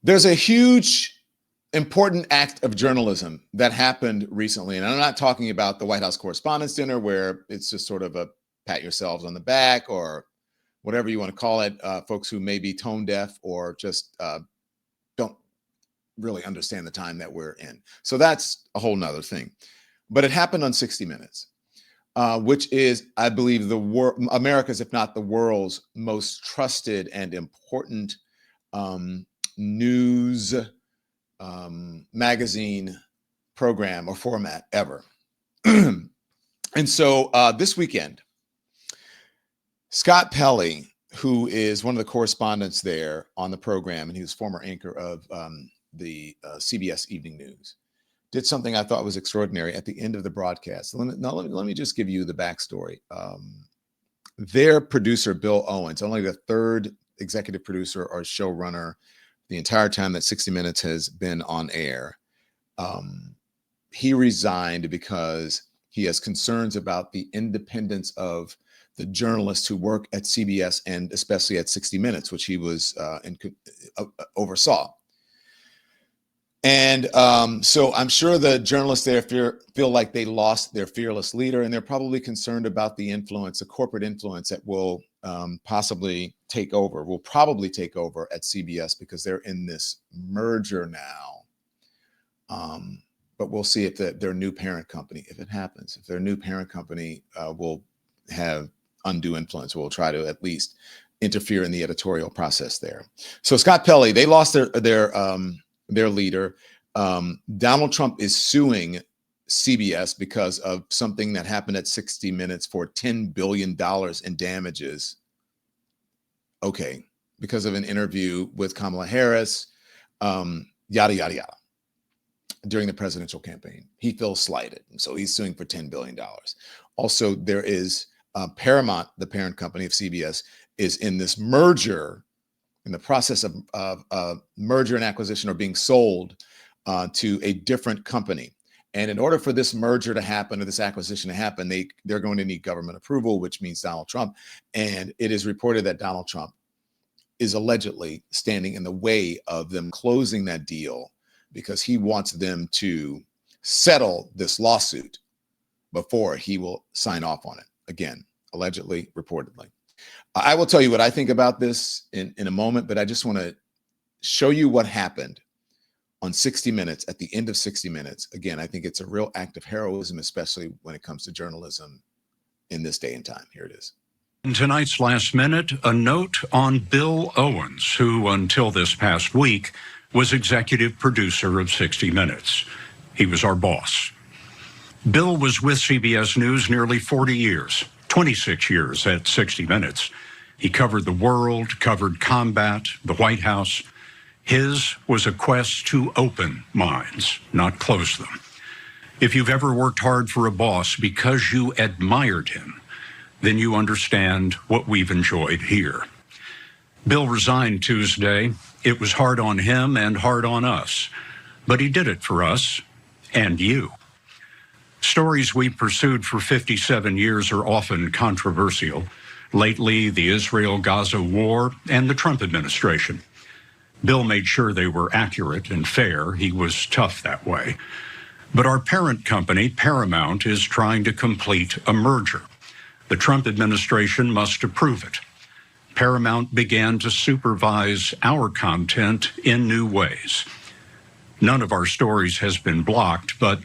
There's a huge, important act of journalism that happened recently. And I'm not talking about the White House Correspondents' Dinner, where it's just sort of a pat yourselves on the back or whatever you want to call it. Folks who may be tone deaf or just don't really understand the time that we're in. So that's a whole nother thing. But it happened on 60 Minutes, which is, I believe, America's, if not the world's, most trusted and important news magazine program or format ever. And so this weekend, Scott Pelley, who is one of the correspondents there on the program, and he was former anchor of the CBS Evening News, did something I thought was extraordinary at the end of the broadcast. Let me just give you the backstory. Their producer, Bill Owens, only the third executive producer or showrunner the entire time that 60 Minutes has been on air. He resigned because he has concerns about the independence of the journalists who work at CBS and especially at 60 Minutes, which he was oversaw. And so I'm sure the journalists there feel like they lost their fearless leader, and they're probably concerned about the influence, the corporate influence that will probably take over at CBS because they're in this merger now. But we'll see if their new parent company, if it happens, if their new parent company will have undue influence, will try to at least interfere in the editorial process there. So Scott Pelley, they lost their leader. Donald Trump is suing CBS because of something that happened at 60 Minutes for $10 billion in damages. Okay, because of an interview with Kamala Harris, yada, yada, yada, during the presidential campaign. He feels slighted, so he's suing for $10 billion. Also, there is Paramount, the parent company of CBS, is in this merger, in the process of merger and acquisition, or being sold to a different company. And in order for this merger to happen or this acquisition to happen, they're going to need government approval, which means Donald Trump. And it is reported that Donald Trump is allegedly standing in the way of them closing that deal because he wants them to settle this lawsuit before he will sign off on it. Again, allegedly, reportedly. I will tell you what I think about this in a moment, but I just want to show you what happened on 60 Minutes, at the end of 60 Minutes. Again, I think it's a real act of heroism, especially when it comes to journalism in this day and time. Here it is. In tonight's Last Minute, a note on Bill Owens, who until this past week was executive producer of 60 Minutes. He was our boss. Bill was with CBS News nearly 40 years, 26 years at 60 Minutes. He covered the world, covered combat, the White House. His was a quest to open minds, not close them. If you've ever worked hard for a boss because you admired him, then you understand what we've enjoyed here. Bill resigned Tuesday. It was hard on him and hard on us, but he did it for us and you. Stories we pursued for 57 years are often controversial. Lately, the Israel-Gaza war and the Trump administration. Bill made sure they were accurate and fair. He was tough that way. But our parent company, Paramount, is trying to complete a merger. The Trump administration must approve it. Paramount began to supervise our content in new ways. None of our stories has been blocked, but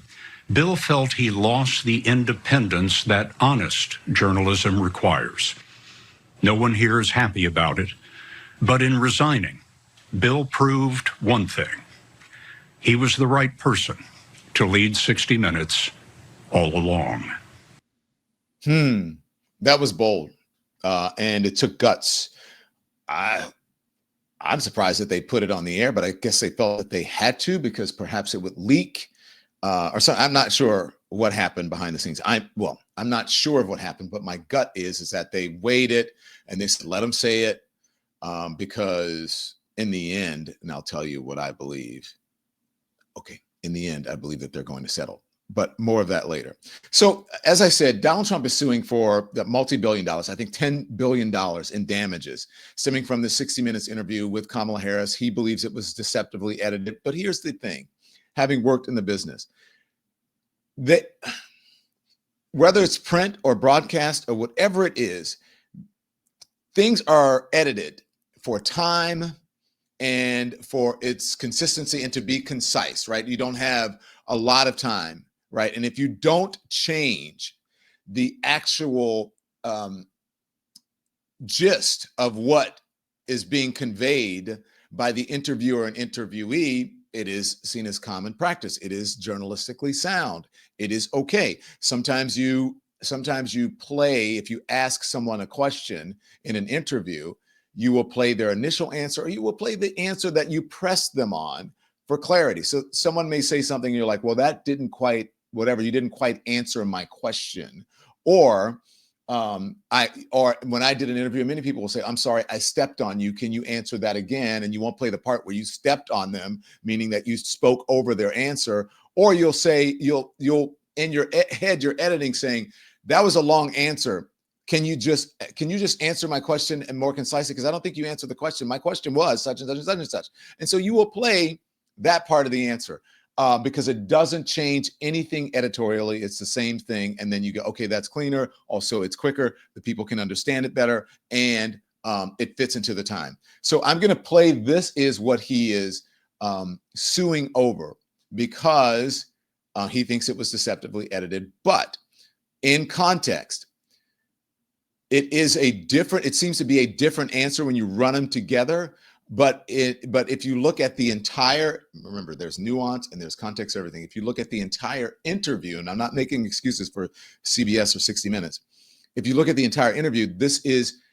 Bill felt he lost the independence that honest journalism requires. No one here is happy about it, but in resigning, Bill proved one thing. He was the right person to lead 60 Minutes all along. That was bold, and it took guts. I'm surprised that they put it on the air, but I guess they felt that they had to because perhaps it would leak or something. I'm not sure what happened behind the scenes. I'm not sure of what happened, but my gut is that they weighed it and they said, let them say it because in the end, and I'll tell you what I believe. Okay, in the end, I believe that they're going to settle. but more of that later. So as I said, Donald Trump is suing for the multi-billion dollars, I think $10 billion in damages stemming from the 60 Minutes interview with Kamala Harris. He believes it was deceptively edited. But here's the thing, having worked in the business, that whether it's print or broadcast or whatever it is, things are edited for time and for its consistency and to be concise, right? You don't have a lot of time, right? And if you don't change the actual gist of what is being conveyed by the interviewer and interviewee, it is seen as common practice. It is journalistically sound. It is okay. Sometimes you play, if you ask someone a question in an interview, you will play their initial answer, or you will play the answer that you pressed them on for clarity. So someone may say something and you're like, well, that didn't quite, whatever, you didn't quite answer my question. Or when I did an interview, many people will say, I'm sorry, I stepped on you. Can you answer that again? And you won't play the part where you stepped on them, meaning that you spoke over their answer. Or you'll say, you'll in your head, you're editing saying, that was a long answer. Can you just answer my question and more concisely? Because I don't think you answered the question. My question was such and such and such and such. And so you will play that part of the answer because it doesn't change anything editorially. It's the same thing. And then you go, okay, that's cleaner. Also, it's quicker. The people can understand it better. And it fits into the time. So I'm going to play, this is what he is suing over because he thinks it was deceptively edited. But in context, it seems to be a different answer when you run them together. But if you look at the entire, remember, there's nuance and there's context, everything. If you look at the entire interview, and I'm not making excuses for CBS or 60 Minutes. If you look at the entire interview,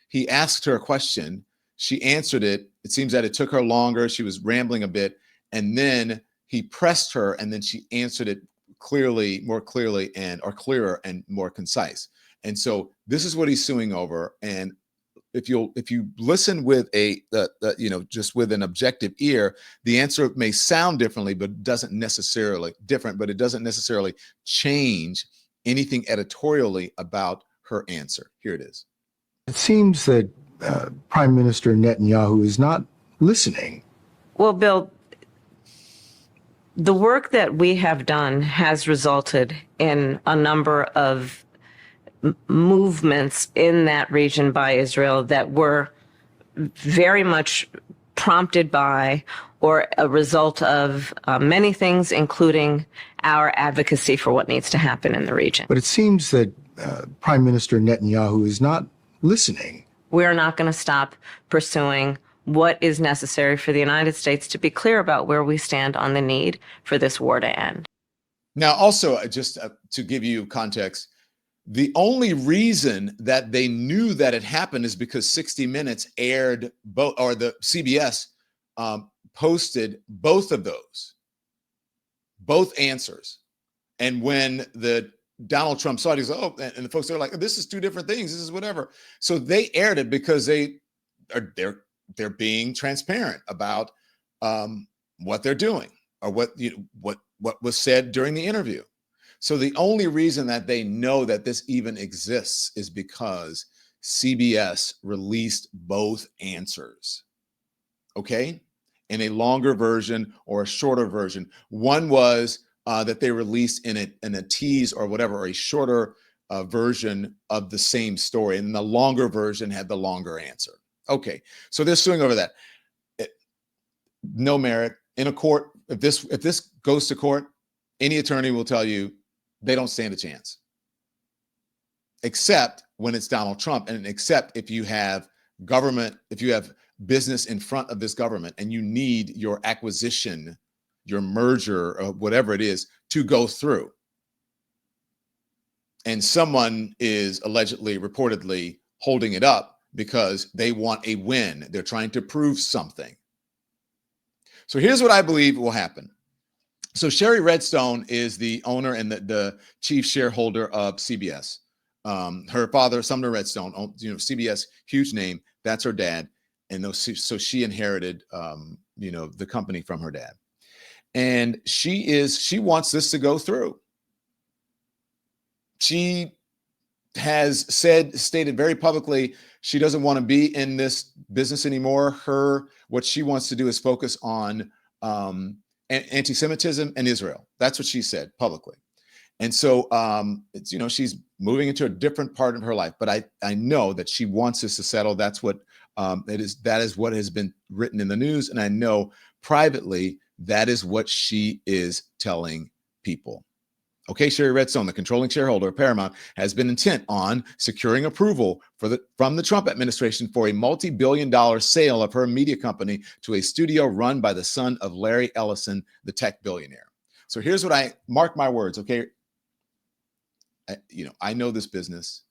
he asked her a question. She answered it. It seems that it took her longer. She was rambling a bit. And then he pressed her and then she answered it more clearly or clearer and more concise. And so this is what he's suing over. And if you listen with just with an objective ear, the answer may sound differently, but it doesn't necessarily change anything editorially about her answer. Here it is. It seems that Prime Minister Netanyahu is not listening. Well, Bill, the work that we have done has resulted in a number of movements in that region by Israel that were very much prompted by or a result of many things, including our advocacy for what needs to happen in the region. But it seems that Prime Minister Netanyahu is not listening. We're not going to stop pursuing what is necessary for the United States to be clear about where we stand on the need for this war to end. Now, also, just to give you context, the only reason that they knew that it happened is because 60 Minutes aired both, or the CBS posted both of those, both answers. And when the Donald Trump saw it, he said, oh, and the folks are like, this is two different things. This is whatever. So they aired it because they're being transparent about what they're doing or what was said during the interview. So the only reason that they know that this even exists is because CBS released both answers, okay, in a longer version or a shorter version. One was that they released in a tease or whatever, or a shorter version of the same story, and the longer version had the longer answer. Okay, so they're suing over that. No merit in a court. If this goes to court, any attorney will tell you they don't stand a chance, except when it's Donald Trump, and except if you have government, if you have business in front of this government and you need your acquisition, your merger, or whatever it is to go through. And someone is allegedly, reportedly holding it up because they want a win. They're trying to prove something. So here's what I believe will happen. So Sherry Redstone is the owner and the chief shareholder of CBS. Her father, Sumner Redstone, CBS, huge name. That's her dad. And so she inherited, the company from her dad. And she wants this to go through. she has stated very publicly she doesn't want to be in this business anymore. What she wants to do is focus on anti-Semitism and Israel. That's what she said publicly. And so it's, she's moving into a different part of her life. But I know that she wants this to settle. That's what that is what has been written in the news. And I know privately that is what she is telling people. Okay, Sherry Redstone, the controlling shareholder of Paramount, has been intent on securing approval from the Trump administration for a multi-billion-dollar sale of her media company to a studio run by the son of Larry Ellison, the tech billionaire. So here's what I mark my words. Okay, I know this business.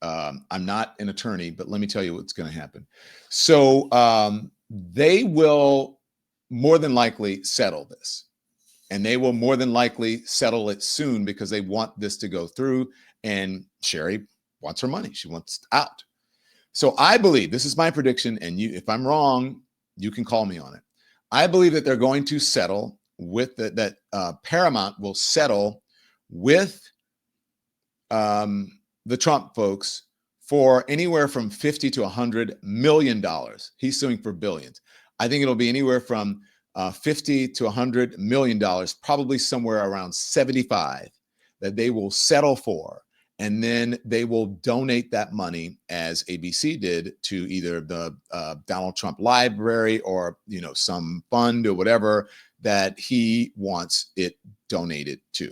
I'm not an attorney, but let me tell you what's going to happen. So they will more than likely settle this. And they will more than likely settle it soon because they want this to go through. And Sherry wants her money. She wants out. So I believe, this is my prediction, and if I'm wrong, you can call me on it. I believe that they're going to settle with that Paramount will settle with the Trump folks for anywhere from $50 to $100 million. He's suing for billions. I think it'll be anywhere from $50 to $100 million, probably somewhere around 75 that they will settle for. And then they will donate that money, as ABC did, to either the Donald Trump Library or, some fund or whatever that he wants it donated to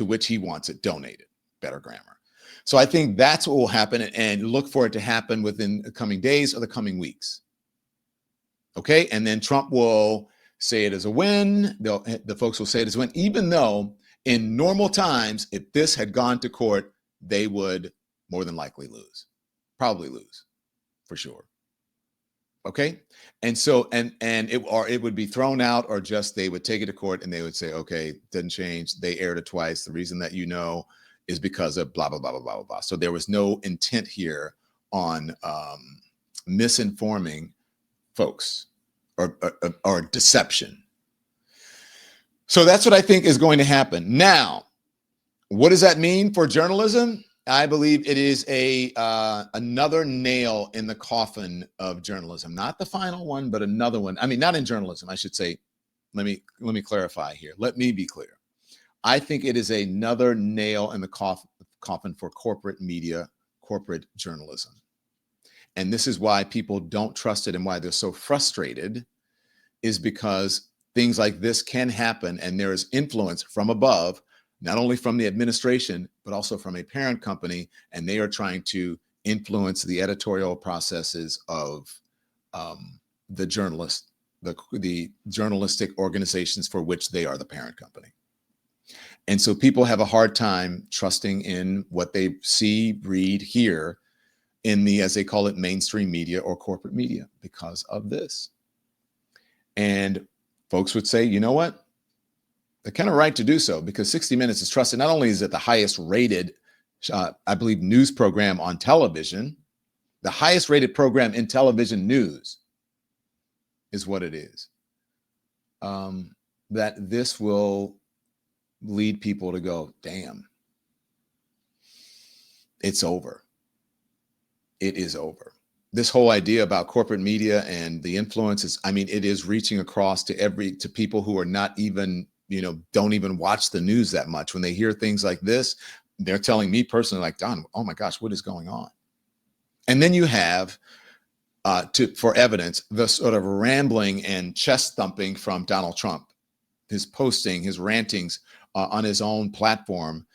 which he wants it donated. Better grammar. So I think that's what will happen, and look for it to happen within the coming days or the coming weeks. Okay. And then Trump will say it as a win. The folks will say it as a win, even though in normal times, if this had gone to court, they would more than likely lose, probably lose for sure. Okay. And so, and it would be thrown out, or just they would take it to court and they would say, okay, didn't change. They aired it twice. The reason that is because of blah, blah, blah, blah, blah, blah. So there was no intent here on misinforming folks. Or deception. So that's what I think is going to happen. Now, what does that mean for journalism? I believe it is another nail in the coffin of journalism. Not the final one, but another one. I mean, not in journalism, I should say. Let me clarify here. Let me be clear. I think it is another nail in the coffin for corporate media, corporate journalism. And this is why people don't trust it, and why they're so frustrated, is because things like this can happen, and there is influence from above, not only from the administration, but also from a parent company, and they are trying to influence the editorial processes of the journalists, the journalistic organizations for which they are the parent company. And so people have a hard time trusting in what they see, read, hear in the, as they call it, mainstream media or corporate media because of this. And folks would say, you know what? They're kind of right to do so, because 60 Minutes is trusted. Not only is it the highest rated, I believe, news program on television, the highest rated program in television news is what it is. That this will lead people to go, damn, it's over. It is over. This whole idea about corporate media and the influences, I mean, it is reaching across to people who are not even, don't even watch the news that much. When they hear things like this, they're telling me personally, like, Don, oh my gosh, what is going on? And then you have, for evidence, the sort of rambling and chest thumping from Donald Trump, his posting, his rantings on his own platform.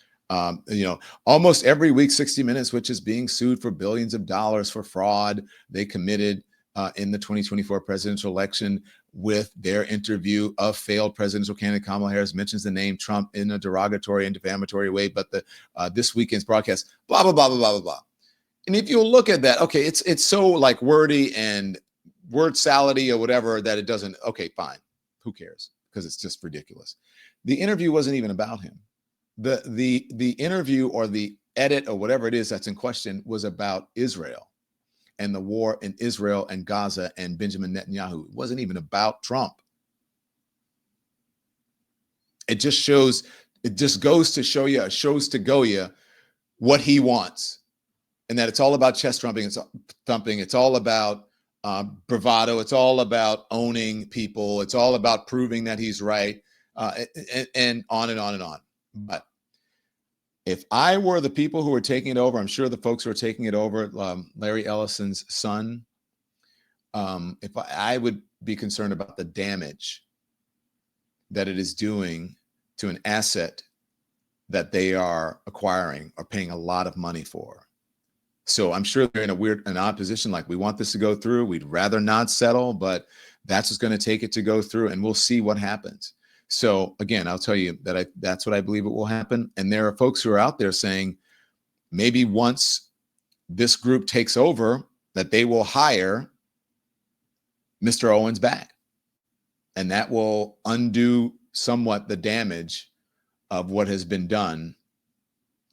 Almost every week, 60 Minutes, which is being sued for billions of dollars for fraud they committed in the 2024 presidential election, with their interview of failed presidential candidate Kamala Harris, mentions the name Trump in a derogatory and defamatory way, but this weekend's broadcast, blah, blah, blah, blah, blah, blah. And if you look at that, okay, it's so like wordy and word salady or whatever that it doesn't, okay, fine. Who cares? Because it's just ridiculous. The interview wasn't even about him. The interview or the edit or whatever it is that's in question was about Israel and the war in Israel and Gaza and Benjamin Netanyahu. It wasn't even about Trump. It just goes to show you, shows to go you what he wants, and that it's all about chest thumping. It's all about bravado. It's all about owning people. It's all about proving that he's right, and on and on and on. But if I were the people who were taking it over, I'm sure the folks who are taking it over, Larry Ellison's son, if I would be concerned about the damage that it is doing to an asset that they are acquiring or paying a lot of money for. So I'm sure they're in an odd position. Like, we want this to go through. We'd rather not settle, but that's what's going to take it to go through, and we'll see what happens. So again, I'll tell you that that's what I believe it will happen. And there are folks who are out there saying maybe once this group takes over, that they will hire Mr. Owens back. And that will undo somewhat the damage of what has been done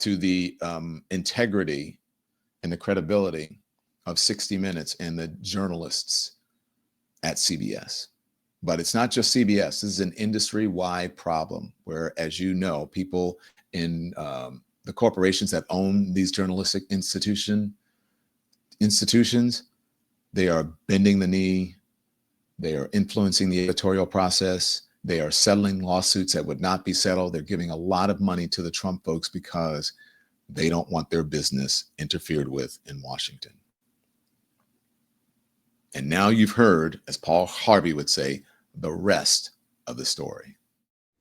to the integrity and the credibility of 60 Minutes and the journalists at CBS. But it's not just CBS. This is an industry-wide problem where, as you know, people in the corporations that own these journalistic institutions, they are bending the knee. They are influencing the editorial process. They are settling lawsuits that would not be settled. They're giving a lot of money to the Trump folks because they don't want their business interfered with in Washington. And now you've heard, as Paul Harvey would say, the rest of the story.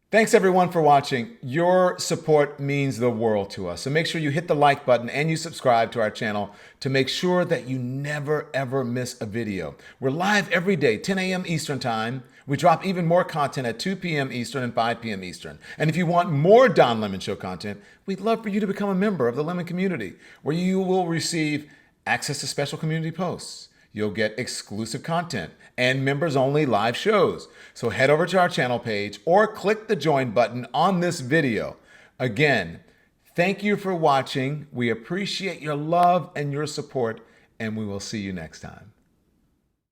Thanks everyone for watching. Your support means the world to us. So make sure you hit the like button and you subscribe to our channel to make sure that you never ever miss a video. We're live every day, 10 a.m. Eastern time. We drop even more content at 2 p.m. Eastern and 5 p.m. Eastern. And if you want more Don Lemon Show content, we'd love for you to become a member of the Lemon community, where you will receive access to special community posts. You'll get exclusive content and members-only live shows. So head over to our channel page or click the join button on this video. Again, thank you for watching. We appreciate your love and your support, and we will see you next time.